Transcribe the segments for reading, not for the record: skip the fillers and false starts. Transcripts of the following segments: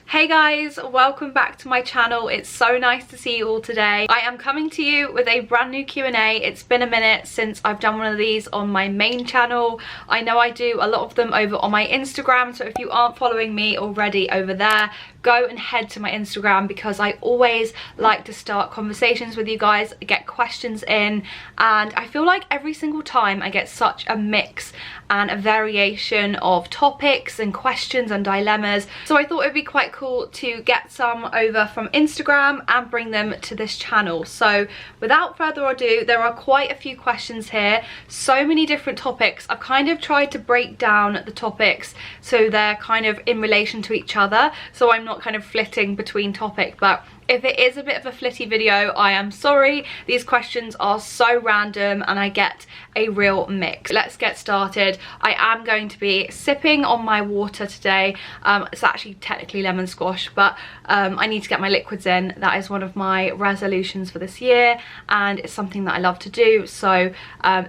Hey guys, welcome back to my channel. It's so nice to see you all today. I am coming to you with a brand new Q&A. It's been a minute since I've done one of these on my main channel. I know I do a lot of them over on my Instagram, so if you aren't following me already over there, go and head to my Instagram because I always like to start conversations with you guys, get questions in, and I feel like every single time I get such a mix and a variation of topics and questions and dilemmas. So I thought it'd be quite cool to get some over from Instagram and bring them to this channel. So without further ado, there are quite a few questions here, so many different topics. I've kind of tried to break down the topics so they're kind of in relation to each other, so I'm not kind of flitting between topic. But if it is a bit of a flitty video, I am sorry. These questions are so random and I get a real mix. Let's get started. I am going to be sipping on my water today. It's actually technically lemon squash, but I need to get my liquids in. That is one of my resolutions for this year and it's something that I love to do. So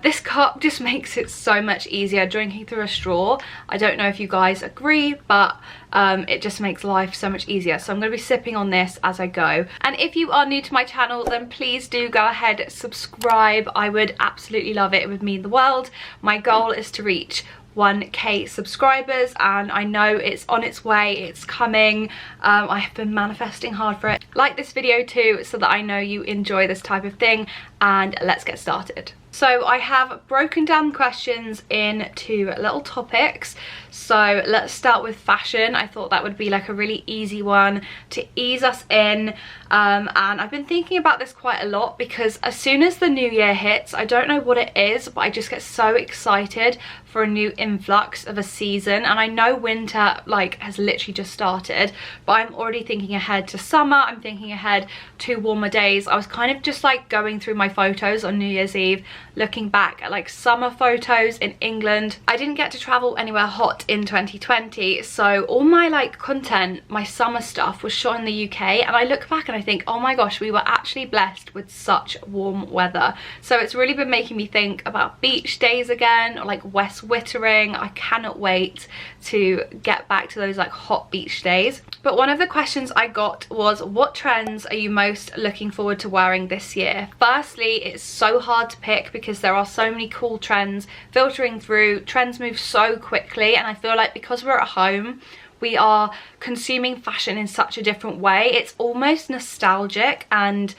this cup just makes it so much easier drinking through a straw. I don't know if you guys agree, but it just makes life so much easier. So I'm going to be sipping on this as I go. And if you are new to my channel, then please do go ahead, subscribe. I would absolutely love it. It would mean the world. My goal is to reach 1k subscribers and I know it's on its way, it's coming. I have been manifesting hard for it. Like this video too so that I know you enjoy this type of thing, and let's get started. So I have broken down questions into little topics. So let's start with fashion. I thought that would be like a really easy one to ease us in. And I've been thinking about this quite a lot because as soon as the new year hits, I don't know what it is, but I just get so excited for a new influx of a season. And I know winter like has literally just started, but I'm already thinking ahead to summer. I'm thinking ahead to warmer days. I was kind of just like going through my photos on New Year's Eve, looking back at like summer photos in England. I didn't get to travel anywhere hot in 2020, so all my like content, my summer stuff was shot in the UK, and I look back and I think, oh my gosh, we were actually blessed with such warm weather. So it's really been making me think about beach days again, or like West Wittering. I cannot wait to get back to those like hot beach days. But one of the questions I got was, what trends are you most looking forward to wearing this year? Firstly, it's so hard to pick because there are so many cool trends filtering through. Trends move so quickly, and I feel like because we're at home, we are consuming fashion in such a different way. It's almost nostalgic, and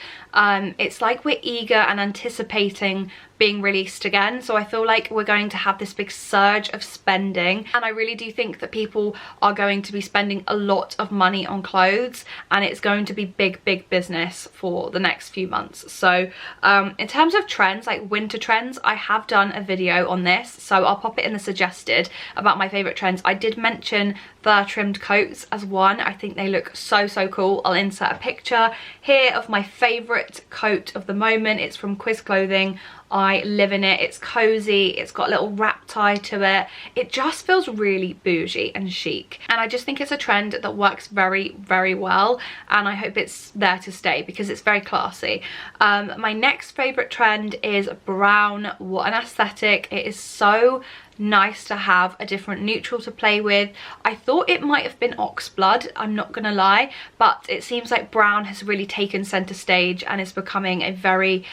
it's like we're eager and anticipating being released again. So I feel like we're going to have this big surge of spending, and I really do think that people are going to be spending a lot of money on clothes, and it's going to be big business for the next few months. So in terms of trends, like winter trends, I have done a video on this, so I'll pop it in the suggested about my favorite trends. I did mention fur trimmed coats as one. I think they look so cool. I'll insert a picture here of my favorite coat of the moment. It's from Quiz Clothing. I live in it. It's cozy, it's got a little wrap tie to it. It just feels really bougie and chic, and I just think it's a trend that works very well, and I hope it's there to stay because it's very classy. My next favorite trend is brown. What an aesthetic. It is so nice to have a different neutral to play with. I thought it might have been oxblood, I'm not gonna lie, but it seems like brown has really taken center stage and is becoming a very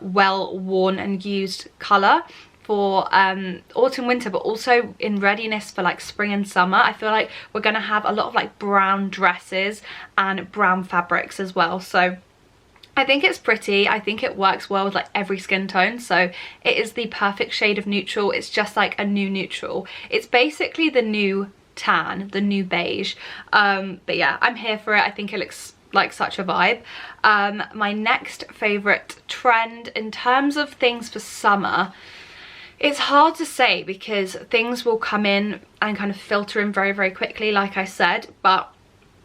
well worn and used color for autumn winter, but also in readiness for like spring and summer. I feel like we're gonna have a lot of like brown dresses and brown fabrics as well. So I think it's pretty. I think it works well with like every skin tone. So it is the perfect shade of neutral. It's just like a new neutral. It's basically the new tan, the new beige. But yeah, I'm here for it. I think it looks like such a vibe. My next favorite trend in terms of things for summer, it's hard to say because things will come in and kind of filter in very quickly, like I said, but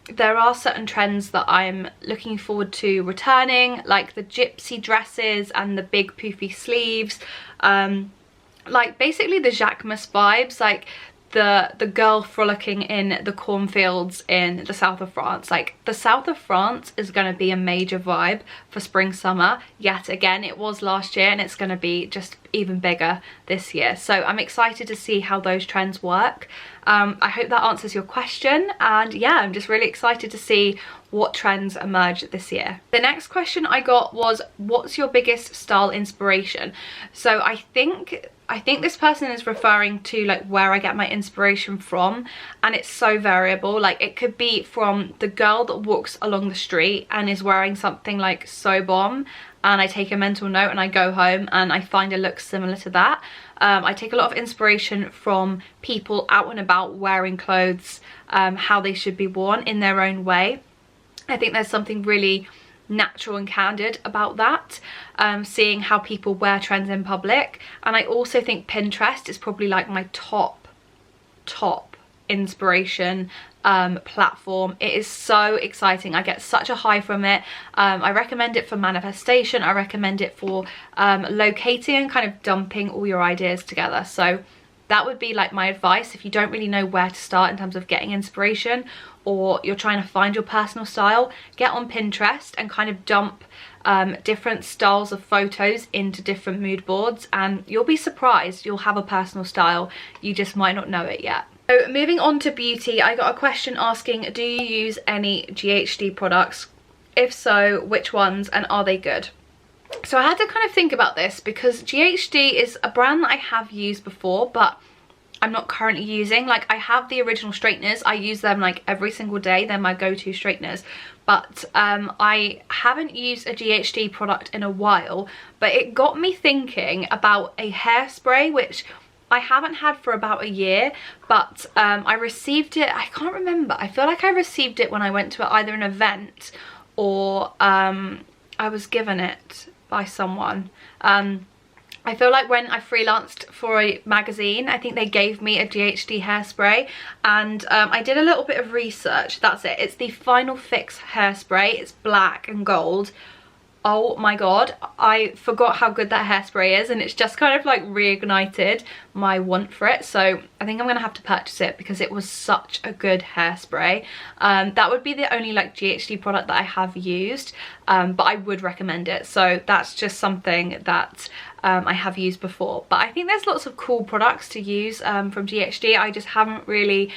there are certain trends that I'm looking forward to returning, like the gypsy dresses and the big poofy sleeves, like basically the Jacquemus vibes. Like the girl frolicking in the cornfields in the south of France. Like, the south of France is going to be a major vibe for spring summer yet again. It was last year and it's going to be just even bigger this year, so I'm excited to see how those trends work. I hope that answers your question, and yeah, I'm just really excited to see what trends emerge this year. The next question I got was, what's your biggest style inspiration? So I think this person is referring to like where I get my inspiration from, and it's so variable. Like, it could be from the girl that walks along the street and is wearing something like so bomb, and I take a mental note and I go home and I find a look similar to that. I take a lot of inspiration from people out and about wearing clothes, how they should be worn in their own way. I think there's something really natural and candid about that, seeing how people wear trends in public. And I also think Pinterest is probably like my top inspiration platform. It is so exciting. I get such a high from it. I recommend it for manifestation. I recommend it for locating and kind of dumping all your ideas together. So that would be like my advice if you don't really know where to start in terms of getting inspiration, or you're trying to find your personal style. Get on Pinterest and kind of dump different styles of photos into different mood boards, and you'll be surprised. You'll have a personal style, you just might not know it yet. So moving on to beauty, I got a question asking, do you use any GHD products? If so, which ones, and are they good? So I had to kind of think about this, because GHD is a brand that I have used before, but I'm not currently using. Like, I have the original straighteners. I use them like every single day. They're my go-to straighteners. But I haven't used a GHD product in a while, but it got me thinking about a hairspray, which I haven't had for about a year, but I received it, I can't remember. I feel like I received it when I went to either an event or I was given it by someone. I feel like when I freelanced for a magazine, I think they gave me a GHD hairspray, and I did a little bit of research. That's it. It's the Final Fix hairspray. It's black and gold. Oh my god, I forgot how good that hairspray is, and it's just kind of like reignited my want for it. So I think I'm gonna have to purchase it because it was such a good hairspray. That would be the only like GHD product that I have used, but I would recommend it. So that's just something that I have used before. But I think there's lots of cool products to use from GHD. I just haven't really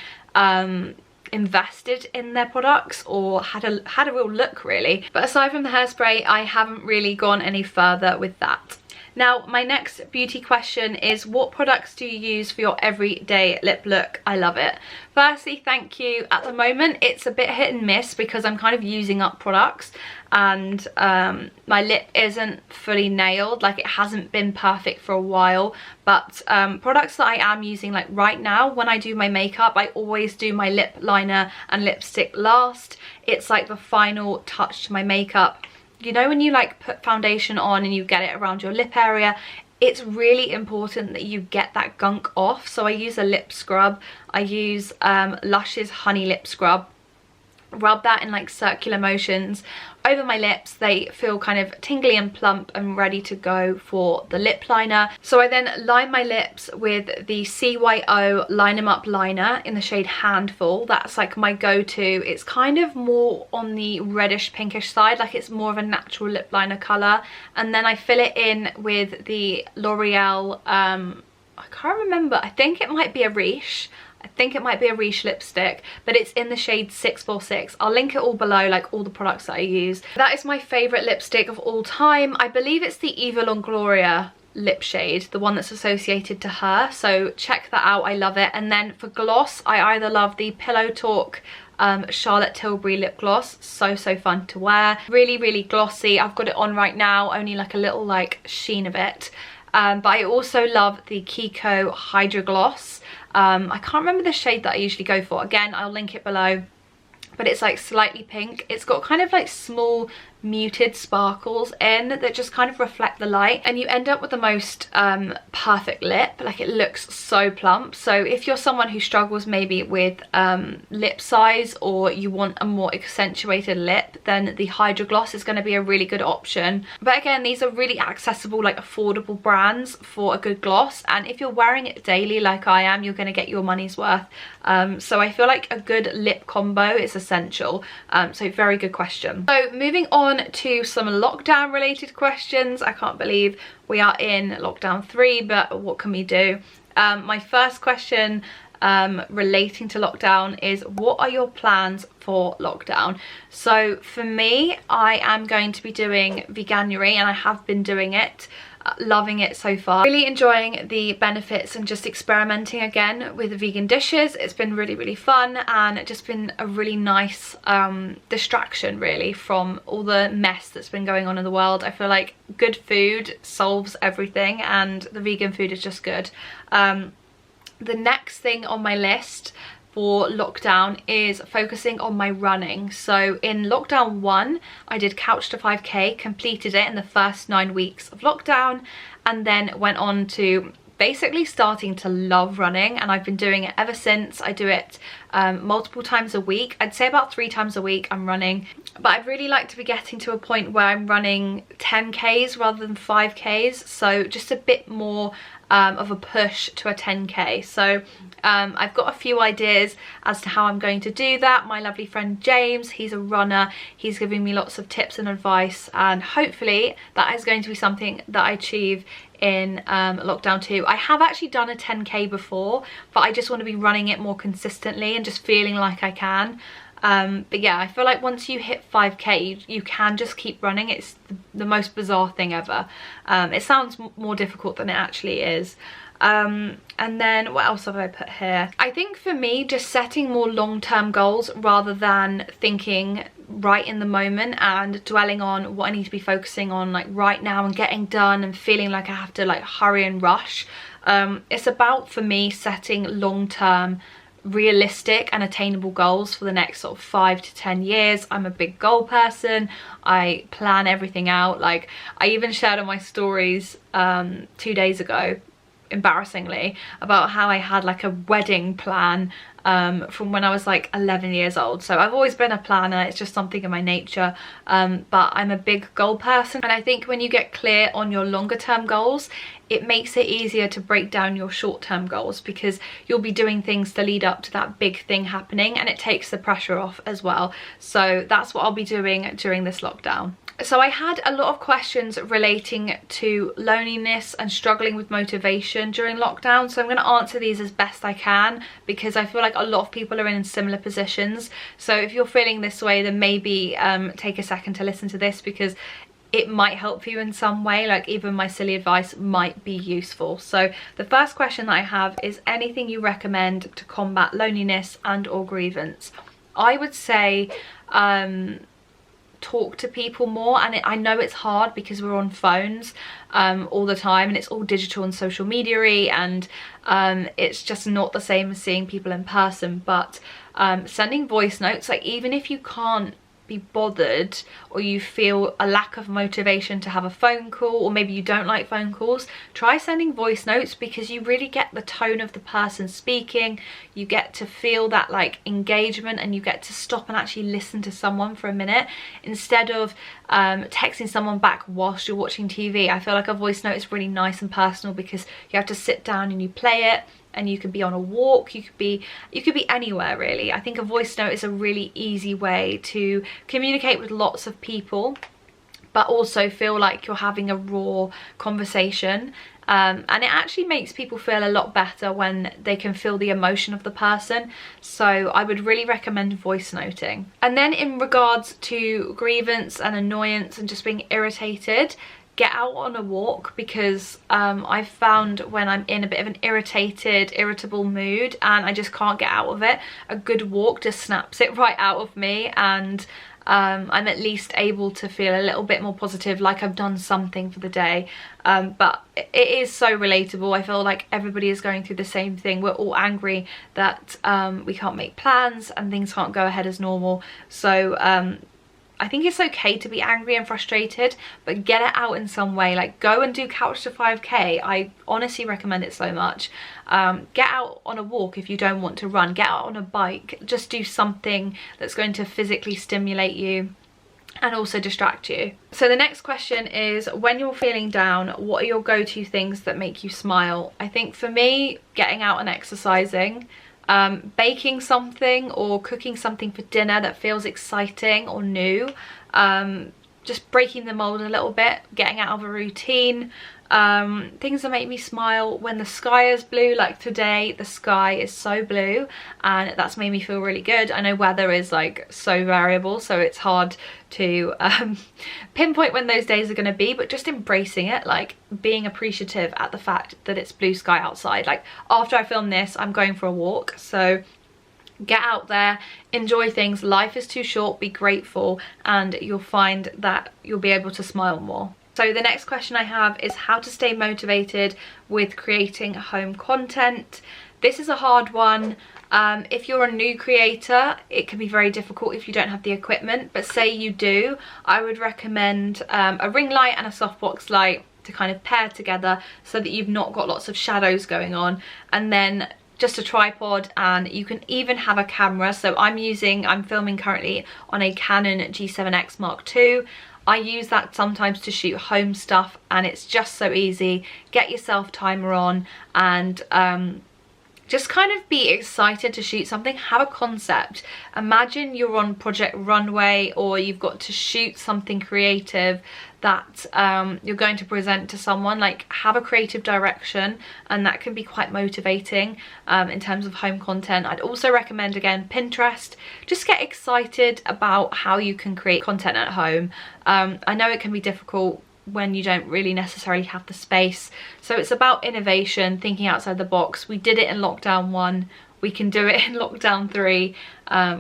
invested in their products or had a real look really. But aside from the hairspray, I haven't really gone any further with that. Now, my next beauty question is, what products do you use for your everyday lip look? I love it. Firstly, thank you. At the moment, it's a bit hit and miss because I'm kind of using up products, and my lip isn't fully nailed. Like, it hasn't been perfect for a while, but products that I am using, like right now when I do my makeup, I always do my lip liner and lipstick last. It's like the final touch to my makeup. You know, when you like put foundation on and you get it around your lip area, it's really important that you get that gunk off. So I use a lip scrub. I use Lush's Honey Lip Scrub. Rub that in like circular motions over my lips. They feel kind of tingly and plump and ready to go for the lip liner. So I then line my lips with the CYO Line 'Em Up liner in the shade Handful. That's like my go-to. It's kind of more on the reddish pinkish side, like it's more of a natural lip liner colour. And then I fill it in with the L'Oreal, I can't remember, I think it might be a Riche. I think it might be a Riche lipstick, but it's in the shade 646. I'll link it all below, like all the products that I use. That is my favourite lipstick of all time. I believe it's the Eva Longoria lip shade, the one that's associated to her. So check that out, I love it. And then for gloss, I either love the Pillow Talk Charlotte Tilbury lip gloss. So fun to wear. Really glossy. I've got it on right now, only like a little like sheen of it. But I also love the Kiko Hydra Gloss. I can't remember the shade that I usually go for. Again, I'll link it below. But it's like slightly pink. It's got kind of like small muted sparkles in that just kind of reflect the light, and you end up with the most perfect lip. lip. Like, it looks so plump. So if you're someone who struggles maybe with lip size, or you want a more accentuated lip, then the Hydro Gloss is going to be a really good option. But again, these are really accessible, like affordable brands for a good gloss, and if you're wearing it daily like I am, you're going to get your money's worth. So I feel like a good lip combo is essential. So very good question. So moving on to some lockdown related questions. I can't believe we are in lockdown 3, but what can we do? My first question relating to lockdown is, what are your plans for lockdown? So for me, I am going to be doing veganuary, and I have been doing it. Loving it so far, really enjoying the benefits and just experimenting again with vegan dishes. It's been really fun, and just been a really nice distraction really from all the mess that's been going on in the world. I feel like good food solves everything, and the vegan food is just good. The next thing on my list for lockdown is focusing on my running. So in lockdown 1, I did Couch to 5k, completed it in the first 9 weeks of lockdown, and then went on to basically starting to love running, and I've been doing it ever since. I do it multiple times a week. I'd say about 3 times a week I'm running, but I'd really like to be getting to a point where I'm running 10k's rather than 5k's, so just a bit more of a push to a 10k. So I've got a few ideas as to how I'm going to do that. My lovely friend James, he's a runner, he's giving me lots of tips and advice, and hopefully that is going to be something that I achieve in lockdown 2. I have actually done a 10k before, but I just want to be running it more consistently and just feeling like I can. But yeah, I feel like once you hit 5k, you can just keep running. It's the most bizarre thing ever. It sounds more difficult than it actually is. And then what else have I put here? I think for me, just setting more long-term goals rather than thinking right in the moment and dwelling on what I need to be focusing on like right now and getting done and feeling like I have to like hurry and rush. It's about, for me, setting long-term realistic and attainable goals for the next sort of 5 to 10 years. I'm a big goal person. I plan everything out. Like, I even shared on my stories 2 days ago, embarrassingly, about how I had like a wedding plan from when I was like 11 years old. So I've always been a planner. It's just something in my nature, but I'm a big goal person, and I think when you get clear on your longer term goals, it makes it easier to break down your short-term goals, because you'll be doing things to lead up to that big thing happening, and it takes the pressure off as well. So that's what I'll be doing during this lockdown. So I had a lot of questions relating to loneliness and struggling with motivation during lockdown, so I'm going to answer these as best I can, because I feel like a lot of people are in similar positions. So if you're feeling this way, then maybe take a second to listen to this, because it might help you in some way. Like, even my silly advice might be useful. So the first question that I have is, anything you recommend to combat loneliness and or grievance? I would say talk to people more, and I know it's hard because we're on phones all the time, and it's all digital and social media-y, and it's just not the same as seeing people in person. But sending voice notes, like, even if you can't be bothered, or you feel a lack of motivation to have a phone call, or maybe you don't like phone calls, try sending voice notes, because you really get the tone of the person speaking. You get to feel that like engagement, and you get to stop and actually listen to someone for a minute instead of texting someone back whilst you're watching TV. I feel like a voice note is really nice and personal, because you have to sit down and you play it, and you could be on a walk, you could be anywhere really. I think a voice note is a really easy way to communicate with lots of people, but also feel like you're having a raw conversation. And it actually makes people feel a lot better when they can feel the emotion of the person. So I would really recommend voice noting. And then in regards to grievance and annoyance and just being irritated, get out on a walk, because I've found when I'm in a bit of an irritable mood and I just can't get out of it, a good walk just snaps it right out of me, and I'm at least able to feel a little bit more positive, like I've done something for the day. But it is so relatable. I feel like everybody is going through the same thing. We're all angry that we can't make plans and things can't go ahead as normal. So I think it's okay to be angry and frustrated, but get it out in some way. Like, go and do Couch to 5K. I honestly recommend it so much. Get out on a walk if you don't want to run. Get out on a bike. Just do something that's going to physically stimulate you and also distract you. So the next question is, when you're feeling down, what are your go-to things that make you smile? I think for me, getting out and exercising, baking something or cooking something for dinner that feels exciting or new, just breaking the mold a little bit, getting out of a routine. Things that make me smile: when the sky is blue, like today the sky is so blue and that's made me feel really good. I know weather is like so variable, so it's hard to pinpoint when those days are going to be, but just embracing it, like being appreciative at the fact that it's blue sky outside. Like, after I film this, I'm going for a walk, so get out there, enjoy things. Life is too short, be grateful, and you'll find that you'll be able to smile more. So the next question I have is how to stay motivated with creating home content. This is a hard one. If you're a new creator, it can be very difficult if you don't have the equipment, but say you do, I would recommend a ring light and a softbox light to kind of pair together so that you've not got lots of shadows going on, and then just a tripod, and you can even have a camera. So I'm filming currently on a Canon G7X Mark II. I use that sometimes to shoot home stuff, and it's just so easy. Get your self timer on and just kind of be excited to shoot something. Have a concept. Imagine you're on Project Runway, or you've got to shoot something creative that you're going to present to someone. Like, have a creative direction, and that can be quite motivating in terms of home content. I'd also recommend, again, Pinterest. Just get excited about how you can create content at home. I know it can be difficult when you don't really necessarily have the space, so it's about innovation, thinking outside the box. We did it in lockdown 1, we can do it in lockdown 3.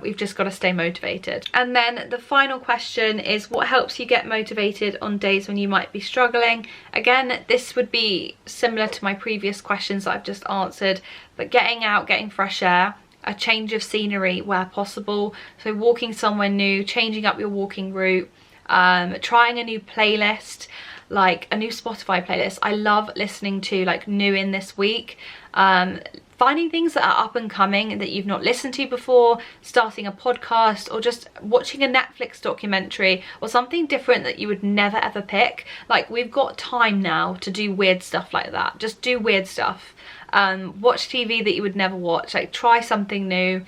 We've just got to stay motivated. And then the final question is, what helps you get motivated on days when you might be struggling? Again, this would be similar to my previous questions that I've just answered, but getting out, getting fresh air, a change of scenery where possible. So walking somewhere new, changing up your walking route, trying a new playlist, like a new Spotify playlist. I love listening to like new in this week, finding things that are up and coming that you've not listened to before, starting a podcast, or just watching a Netflix documentary or something different that you would never ever pick. Like, we've got time now to do weird stuff like that. Just do weird stuff. Watch TV that you would never watch. Like, try something new.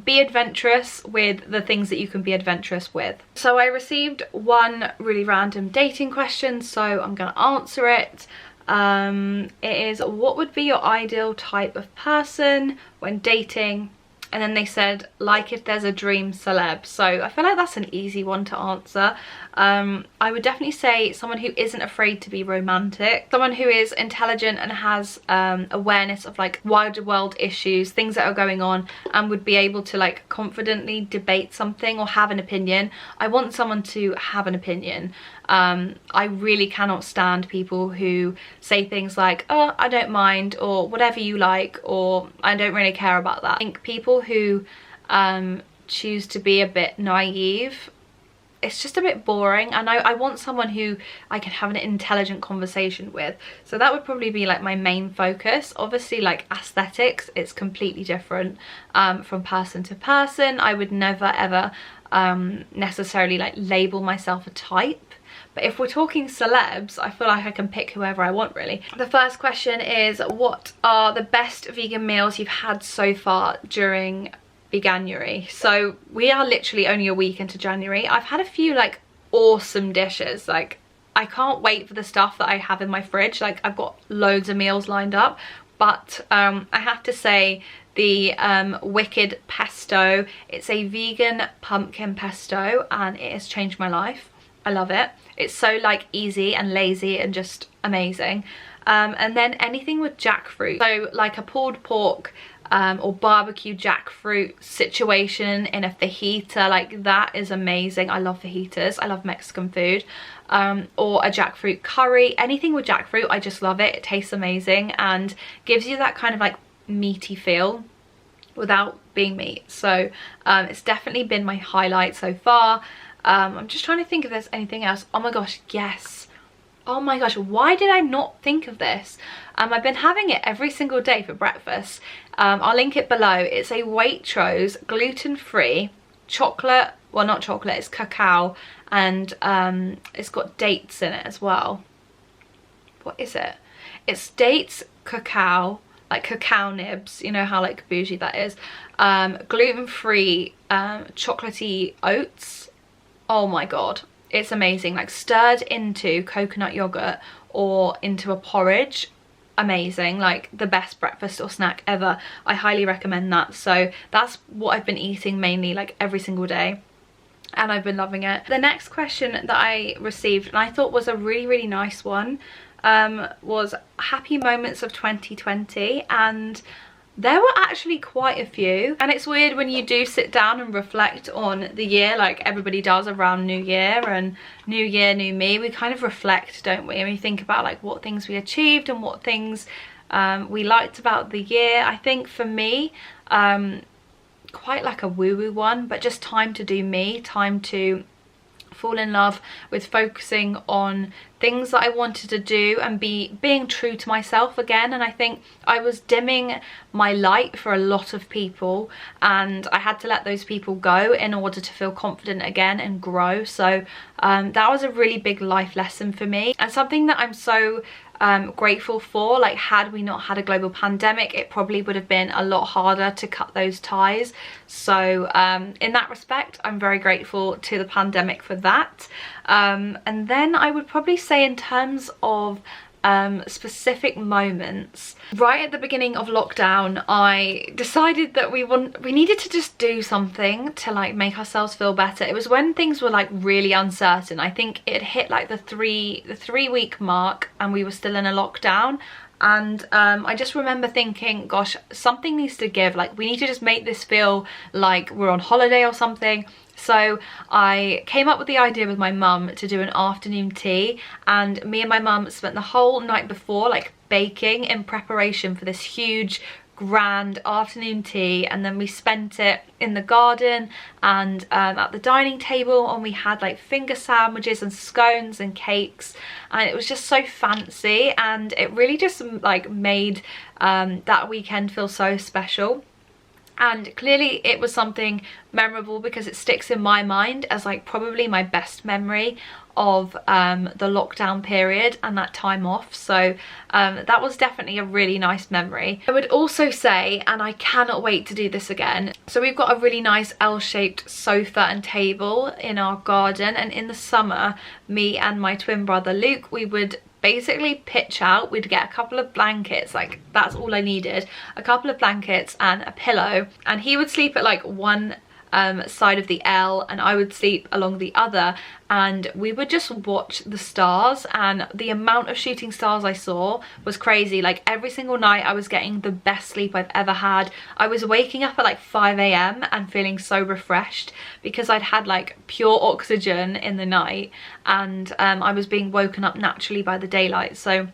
Be adventurous with the things that you can be adventurous with. So I received one really random dating question, so I'm gonna answer it. It is, what would be your ideal type of person when dating? And then they said, like, if there's a dream celeb. So I feel like that's an easy one to answer. I would definitely say someone who isn't afraid to be romantic, someone who is intelligent and has awareness of like wider world issues, things that are going on, and would be able to like confidently debate something or have an opinion. I want someone to have an opinion. I really cannot stand people who say things like, oh, I don't mind, or whatever you like, or I don't really care about that. I think people who choose to be a bit naive, it's just a bit boring, and I want someone who I can have an intelligent conversation with. So that would probably be like my main focus. Obviously, like aesthetics, it's completely different from person to person. I would never ever necessarily like label myself a type. But if we're talking celebs, I feel like I can pick whoever I want, really. The first question is, what are the best vegan meals you've had so far during January? So we are literally only a week into January. I've had a few like awesome dishes. Like, I can't wait for the stuff that I have in my fridge. Like, I've got loads of meals lined up, but I have to say the Wicked pesto, it's a vegan pumpkin pesto, and it has changed my life. I love it. It's so like easy and lazy and just amazing. And then anything with jackfruit, so like a pulled pork or barbecue jackfruit situation in a fajita, like that is amazing. I love fajitas. I love Mexican food. Or a jackfruit curry. Anything with jackfruit, I just love it. It tastes amazing and gives you that kind of like meaty feel without being meat. So it's definitely been my highlight so far. I'm just trying to think if there's anything else. Oh my gosh, yes. Oh my gosh, why did I not think of this? I've been having it every single day for breakfast. I'll link it below. It's a Waitrose gluten-free chocolate, well not chocolate, it's cacao, and it's got dates in it as well. What is it? It's dates, cacao, like cacao nibs, you know how like bougie that is, gluten-free chocolatey oats. Oh my god, it's amazing. Like stirred into coconut yogurt or into a porridge, amazing. Like the best breakfast or snack ever. I highly recommend that. So that's what I've been eating mainly, like every single day, and I've been loving it. The next question that I received, and I thought was a really nice one, was happy moments of 2020, and there were actually quite a few. And it's weird when you do sit down and reflect on the year, like everybody does around New Year and New Year, New Me. We kind of reflect, don't we? And we think about like what things we achieved and what things we liked about the year. I think for me, quite like a woo-woo one, but just time to do me, time to fall in love with focusing on things that I wanted to do and being true to myself again. And I think I was dimming my light for a lot of people, and I had to let those people go in order to feel confident again and grow. So that was a really big life lesson for me, and something that I'm so grateful for. Like had we not had a global pandemic, it probably would have been a lot harder to cut those ties. So in that respect, I'm very grateful to the pandemic for that. And then I would probably say in terms of specific moments, right at the beginning of lockdown, I decided that we needed to just do something to like make ourselves feel better. It was when things were like really uncertain. I think it hit like the three week mark and we were still in a lockdown. And I just remember thinking, gosh, something needs to give. Like we need to just make this feel like we're on holiday or something. So I came up with the idea with my mum to do an afternoon tea, and me and my mum spent the whole night before like baking in preparation for this huge grand afternoon tea. And then we spent it in the garden and at the dining table, and we had like finger sandwiches and scones and cakes, and it was just so fancy, and it really just like made that weekend feel so special. And clearly it was something memorable because it sticks in my mind as like probably my best memory of the lockdown period and that time off. So that was definitely a really nice memory. I would also say, and I cannot wait to do this again, so we've got a really nice L-shaped sofa and table in our garden, and in the summer me and my twin brother Luke, we would basically pitch out. We'd get a couple of blankets, like that's all I needed, a couple of blankets and a pillow, and he would sleep at like one side of the L and I would sleep along the other, and we would just watch the stars. And the amount of shooting stars I saw was crazy. Like every single night I was getting the best sleep I've ever had. I was waking up at like 5 AM and feeling so refreshed because I'd had like pure oxygen in the night, and I was being woken up naturally by the daylight. So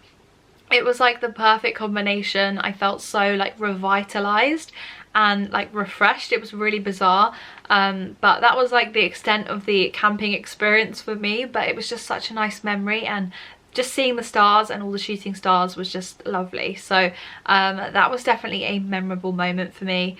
it was like the perfect combination. I felt so like revitalized and like refreshed. It was really bizarre, but that was like the extent of the camping experience for me. But it was just such a nice memory, and just seeing the stars and all the shooting stars was just lovely. So that was definitely a memorable moment for me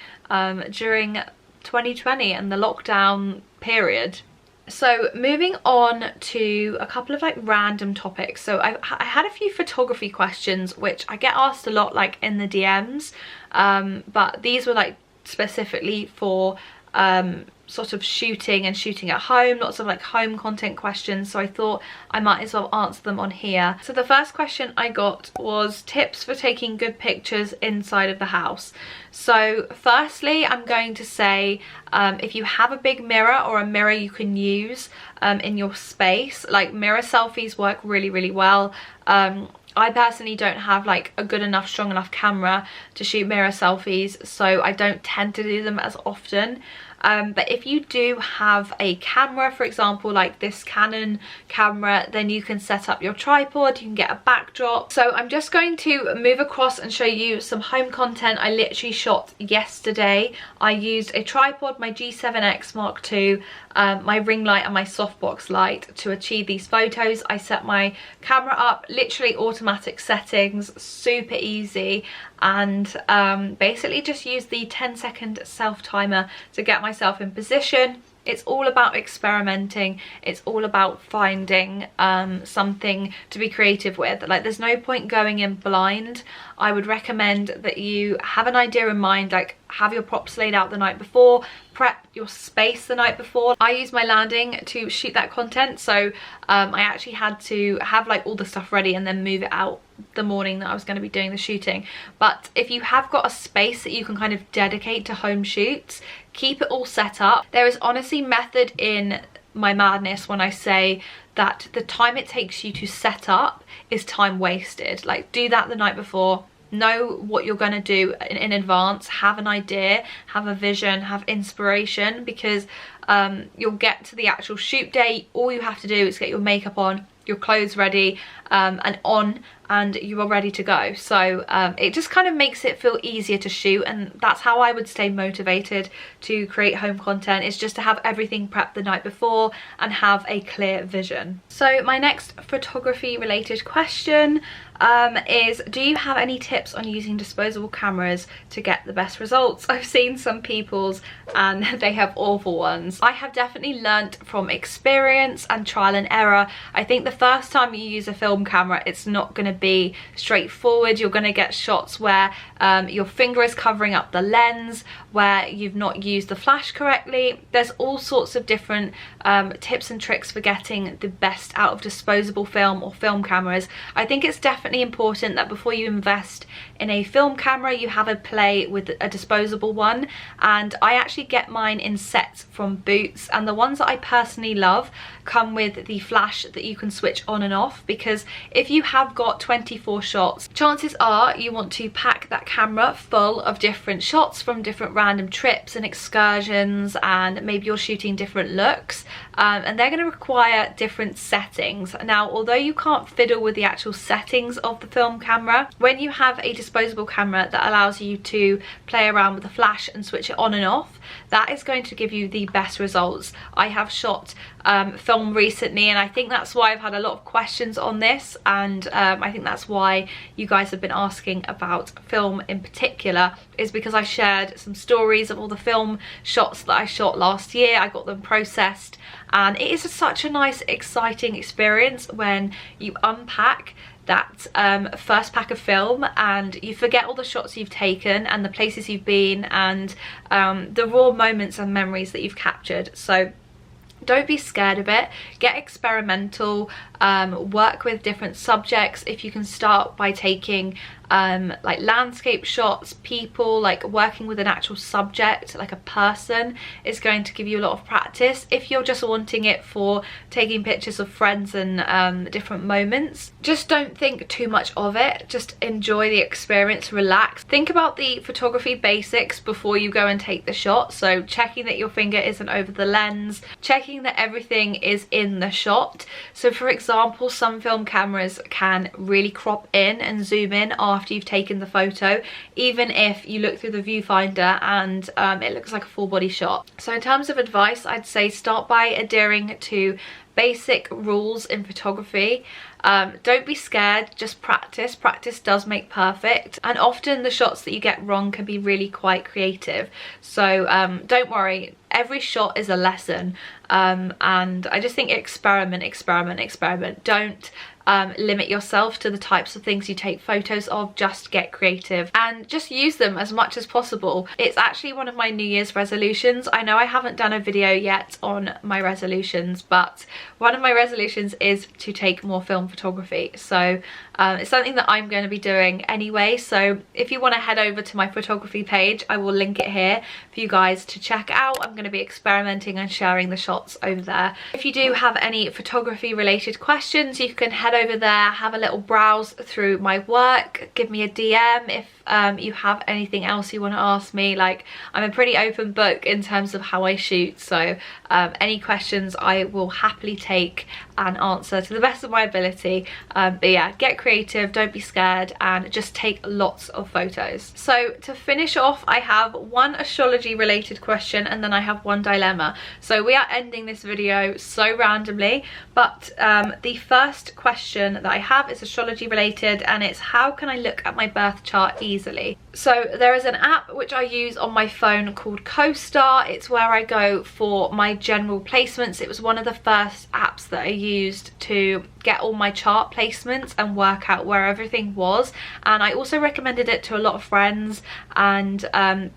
during 2020 and the lockdown period. So moving on to a couple of like random topics. So I had a few photography questions which I get asked a lot like in the DMs, but these were like specifically for sort of shooting and shooting at home, lots of like home content questions, so I thought I might as well answer them on here. So the first question I got was tips for taking good pictures inside of the house. So firstly, I'm going to say if you have a big mirror or a mirror you can use in your space, like mirror selfies work really well. I personally don't have like a good enough, strong enough camera to shoot mirror selfies, so I don't tend to do them as often. But if you do have a camera, for example, like this Canon camera, then you can set up your tripod, you can get a backdrop. So I'm just going to move across and show you some home content I literally shot yesterday. I used a tripod, my G7X Mark II, my ring light and my softbox light to achieve these photos. I set my camera up, literally automatic settings, super easy, and basically just used the 10-second self timer to get myself in position. It's all about experimenting. It's all about finding something to be creative with. Like, there's no point going in blind. I would recommend that you have an idea in mind, like have your props laid out the night before, prep your space the night before. I use my landing to shoot that content, so I actually had to have like all the stuff ready and then move it out the morning that I was going to be doing the shooting. But if you have got a space that you can kind of dedicate to home shoots, keep it all set up. There is honestly method in my madness when I say that the time it takes you to set up is time wasted. Like, do that the night before. Know what you're going to do in advance, have an idea, have a vision, have inspiration, because you'll get to the actual shoot day, all you have to do is get your makeup on, your clothes ready and on, and you are ready to go. So it just kind of makes it feel easier to shoot, and that's how I would stay motivated to create home content, is just to have everything prepped the night before and have a clear vision. So my next photography related question is, do you have any tips on using disposable cameras to get the best results? I've seen some people's and they have awful ones. I have definitely learnt from experience and trial and error. I think the first time you use a film camera, it's not going to be straightforward. You're going to get shots where your finger is covering up the lens, where you've not used the flash correctly. There's all sorts of different tips and tricks for getting the best out of disposable film or film cameras. I think it's definitely important that before you invest in a film camera, you have a play with a disposable one, and I actually get mine in sets from Boots, and the ones that I personally love come with the flash that you can switch on and off, because if you have got 24 shots, chances are you want to pack that camera full of different shots from different random trips and excursions, and maybe you're shooting different looks, and they're going to require different settings. Now, although you can't fiddle with the actual settings of the film camera, when you have a disposable camera that allows you to play around with the flash and switch it on and off, that is going to give you the best results. I have shot film recently, and I think that's why I've had a lot of questions on this, and I think that's why you guys have been asking about film in particular, is because I shared some stories of all the film shots that I shot last year. I got them processed, and it is such a nice, exciting experience when you unpack that first pack of film and you forget all the shots you've taken and the places you've been and the raw moments and memories that you've captured. So don't be scared of it. Get experimental, work with different subjects. If you can start by taking like landscape shots, people, like working with an actual subject, like a person, is going to give you a lot of practice. If you're just wanting it for taking pictures of friends and different moments, just don't think too much of it. Just enjoy the experience, relax. Think about the photography basics before you go and take the shot. So checking that your finger isn't over the lens, checking that everything is in the shot. So for example, some film cameras can really crop in and zoom in after you've taken the photo, even if you look through the viewfinder and it looks like a full body shot. So in terms of advice, I'd say start by adhering to basic rules in photography. Don't be scared, just practice. Practice does make perfect, and often the shots that you get wrong can be really quite creative. So don't worry, every shot is a lesson, and I just think experiment. Don't limit yourself to the types of things you take photos of. Just get creative and just use them as much as possible. It's actually one of my New Year's resolutions. I know I haven't done a video yet on my resolutions, but one of my resolutions is to take more film photography. So it's something that I'm going to be doing anyway. So if you want to head over to my photography page, I will link it here for you guys to check out. I'm going to be experimenting and sharing the shots over there. If you do have any photography related questions, you can head head over there, have a little browse through my work, give me a DM if you have anything else you want to ask me. Like, I'm a pretty open book in terms of how I shoot, so any questions I will happily take and answer to the best of my ability. But yeah, get creative, don't be scared, and just take lots of photos. So to finish off, I have one astrology related question and then I have one dilemma. So we are ending this video so randomly, but the first question that I have is astrology related, and it's how can I look at my birth chart easily? So there is an app which I use on my phone called CoStar. It's where I go for my general placements. It was one of the first apps that I used to get all my chart placements and work out where everything was, and I also recommended it to a lot of friends and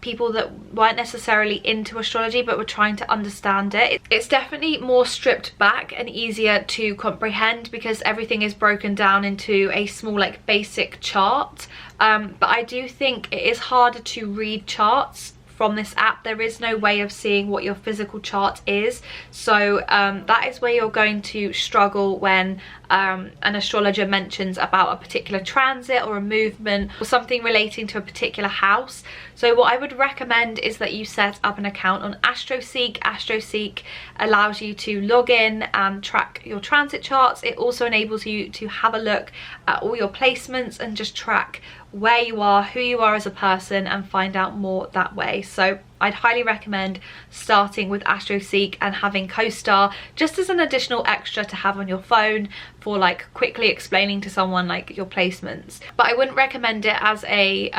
people that weren't necessarily into astrology but were trying to understand it. It's definitely more stripped back and easier to comprehend because everything is broken down into a small, like, basic chart, but I do think it is harder to read charts from this app. There is no way of seeing what your physical chart is, so that is where you're going to struggle when an astrologer mentions about a particular transit or a movement or something relating to a particular house. So what I would recommend is that you set up an account on AstroSeek. AstroSeek allows you to log in and track your transit charts. It also enables you to have a look at all your placements and just track where you are, who you are as a person, and find out more that way. So I'd highly recommend starting with AstroSeek and having CoStar just as an additional extra to have on your phone for, like, quickly explaining to someone, like, your placements. But I wouldn't recommend it as a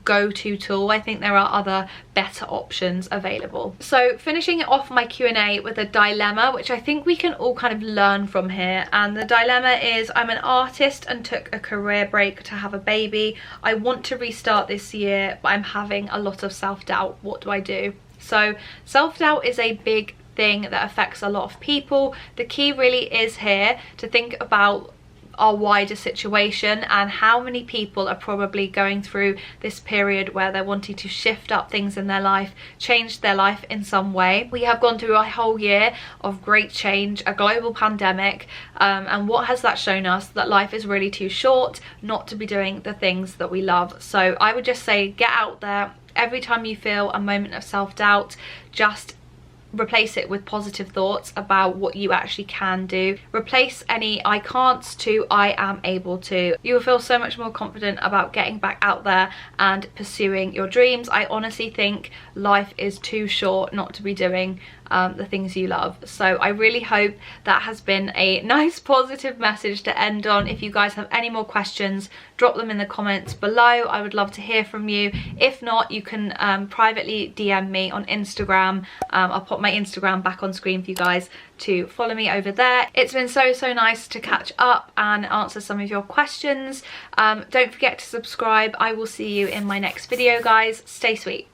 go-to tool. I think there are other better options available. So finishing off my Q&A with a dilemma, which I think we can all kind of learn from here. And the dilemma is, I'm an artist and took a career break to have a baby. I want to restart this year, but I'm having a lot of self-doubt. What do I do? So self-doubt is a big thing that affects a lot of people. The key really is here to think about our wider situation and how many people are probably going through this period where they're wanting to shift up things in their life, change their life in some way. We have gone through a whole year of great change, a global pandemic, and what has that shown us? That life is really too short not to be doing the things that we love. So I would just say, get out there. Every time you feel a moment of self-doubt, just replace it with positive thoughts about what you actually can do. Replace any I can'ts to I am able to. You will feel so much more confident about getting back out there and pursuing your dreams. I honestly think life is too short not to be doing the things you love. So I really hope that has been a nice positive message to end on. If you guys have any more questions, drop them in the comments below. I would love to hear from you. If not, you can privately DM me on Instagram. I'll pop my Instagram back on screen for you guys to follow me over there. It's been so nice to catch up and answer some of your questions. Don't forget to subscribe. I will see you in my next video, guys. Stay sweet.